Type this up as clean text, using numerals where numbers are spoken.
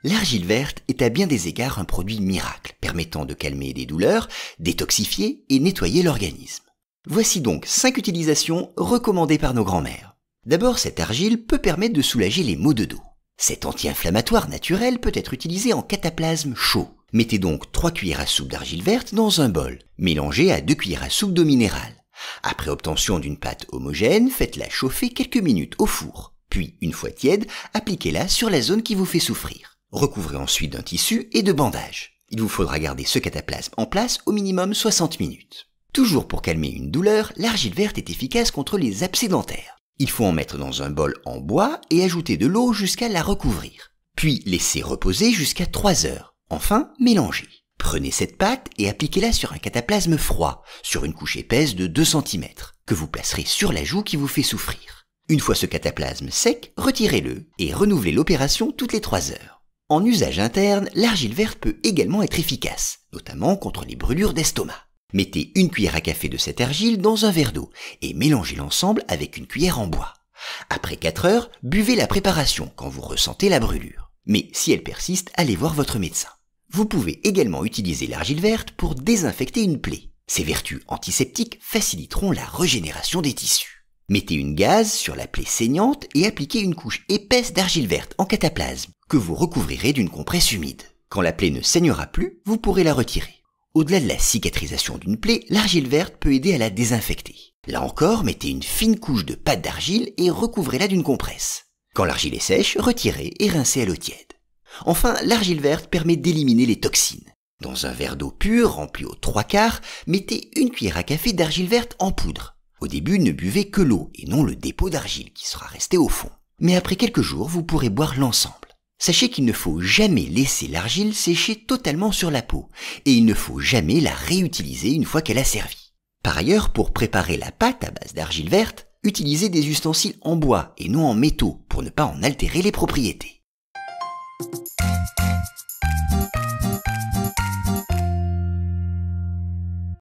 L'argile verte est à bien des égards un produit miracle, permettant de calmer des douleurs, détoxifier et nettoyer l'organisme. Voici donc 5 utilisations recommandées par nos grands-mères. D'abord, cette argile peut permettre de soulager les maux de dos. Cet anti-inflammatoire naturel peut être utilisé en cataplasme chaud. Mettez donc 3 cuillères à soupe d'argile verte dans un bol, mélangez à 2 cuillères à soupe d'eau minérale. Après obtention d'une pâte homogène, faites-la chauffer quelques minutes au four. Puis, une fois tiède, appliquez-la sur la zone qui vous fait souffrir. Recouvrez ensuite d'un tissu et de bandages. Il vous faudra garder ce cataplasme en place au minimum 60 minutes. Toujours pour calmer une douleur, l'argile verte est efficace contre les abcès dentaires. Il faut en mettre dans un bol en bois et ajouter de l'eau jusqu'à la recouvrir. Puis laisser reposer jusqu'à 3 heures. Enfin, mélangez. Prenez cette pâte et appliquez-la sur un cataplasme froid, sur une couche épaisse de 2 cm, que vous placerez sur la joue qui vous fait souffrir. Une fois ce cataplasme sec, retirez-le et renouvelez l'opération toutes les 3 heures. En usage interne, l'argile verte peut également être efficace, notamment contre les brûlures d'estomac. Mettez une cuillère à café de cette argile dans un verre d'eau et mélangez l'ensemble avec une cuillère en bois. Après 4 heures, buvez la préparation quand vous ressentez la brûlure. Mais si elle persiste, allez voir votre médecin. Vous pouvez également utiliser l'argile verte pour désinfecter une plaie. Ses vertus antiseptiques faciliteront la régénération des tissus. Mettez une gaze sur la plaie saignante et appliquez une couche épaisse d'argile verte en cataplasme que vous recouvrirez d'une compresse humide. Quand la plaie ne saignera plus, vous pourrez la retirer. Au-delà de la cicatrisation d'une plaie, l'argile verte peut aider à la désinfecter. Là encore, mettez une fine couche de pâte d'argile et recouvrez-la d'une compresse. Quand l'argile est sèche, retirez et rincez à l'eau tiède. Enfin, l'argile verte permet d'éliminer les toxines. Dans un verre d'eau pure rempli aux 3/4, mettez une cuillère à café d'argile verte en poudre. Au début, ne buvez que l'eau et non le dépôt d'argile qui sera resté au fond. Mais après quelques jours, vous pourrez boire l'ensemble. Sachez qu'il ne faut jamais laisser l'argile sécher totalement sur la peau et il ne faut jamais la réutiliser une fois qu'elle a servi. Par ailleurs, pour préparer la pâte à base d'argile verte, utilisez des ustensiles en bois et non en métaux pour ne pas en altérer les propriétés.